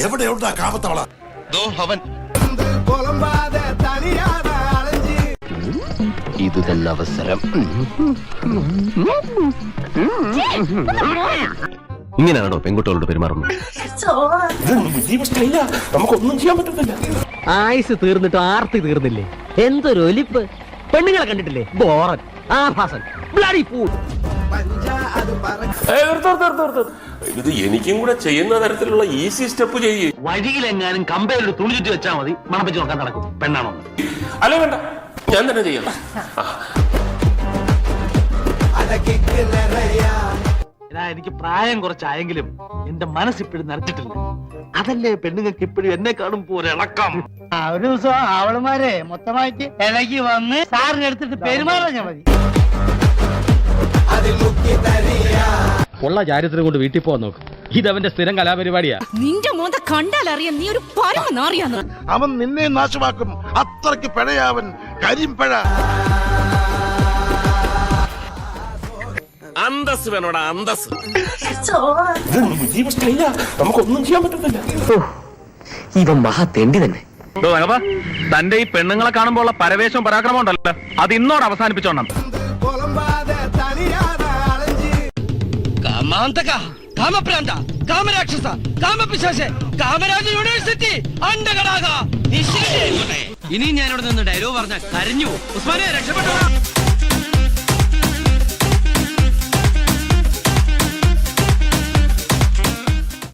എവിടെയുണ്ടാ കാമത്തവള? അവൻ ഇത് തന്നെ അവസരം. ഇങ്ങനെയാണോ പെൺകുട്ടികളോട് പെരുമാറുന്നത്? നമുക്കൊന്നും ചെയ്യാൻ പറ്റത്തില്ല. ആയുസ് തീർന്നിട്ട് ആർത്തി തീർന്നില്ലേ? എന്തൊരു ഒലിപ്പ്! പെണ്ണുങ്ങളെ കണ്ടിട്ടില്ലേ? ബോറൻ, ആഭാസൻ, ബ്ലഡി ഫൂൾ. ഇത് എനിക്കും കൂടെ ചെയ്യുന്ന തരത്തിലുള്ള ഈസി സ്റ്റെപ്പ് ചെയ്യേ. വഴിയിലെങ്ങാനും കമ്പയിൽ തുണി ചുറ്റി വെച്ചാൽ മതി, മണപ്പിച്ച് നോക്കാൻ നടക്കും. പെണ്ണാണോ? അല്ല വേണ്ട, ഞാൻ തന്നെ ചെയ്യാം. എനിക്ക് പ്രായം കുറച്ചായെങ്കിലും എന്റെ മനസ്സിപ്പോഴും നിറച്ചിട്ടില്ല. അതല്ലേ പെണ്ണുങ്ങൾക്ക് ഇപ്പോഴും എന്നെ കാണുമ്പോ ഒരു ഇളക്കം. ഒരു ദിവസം അവളുമാരെ മൊത്തമായിട്ട് ഇളകി വന്ന് സാറിന് എടുത്തിട്ട് പെരുമാറാൻ മതി. ഉള്ള ചാരിത്രം കൊണ്ട് വീട്ടിൽ പോവാൻ നോക്കും. ഇതവന്റെ സ്ഥിരം കലാപരിപാടിയാ. നിന്റെ മോന്ത കണ്ടാലറിയാം നീ ഒരു പരമനാറിയാന്ന്. അവൻ നിന്നെ നാശമാക്കും. അത്രയ്ക്ക് പിഴയാവൻ, കരിമ്പഴ. അന്തസ് വേണോടാ, അന്തസ്. നമുക്കൊന്നും ചെയ്യാൻ പറ്റത്തില്ല. ഇവൻ മഹാ തെണ്ടി തന്നെ. തന്റെ ഈ പെണ്ണുങ്ങളെ കാണുമ്പോൾ ഉള്ള പരവേശവും പരാക്രമം ഉണ്ടല്ലോ, അത് ഇന്നോട് അവസാനിപ്പിച്ചോണം. കാമാന്തക, കാമപ്രാന്ത, കാമരാക്ഷസ, കാമപിശാച, കാമരാജ യൂണിവേഴ്സിറ്റി അണ്ടകടാക. ഇനി ഞാനിവിടെ നിന്ന് ഡയലോഗ് പറഞ്ഞ കരഞ്ഞു. ഉസ്മാനെ രക്ഷപ്പെട്ടോ.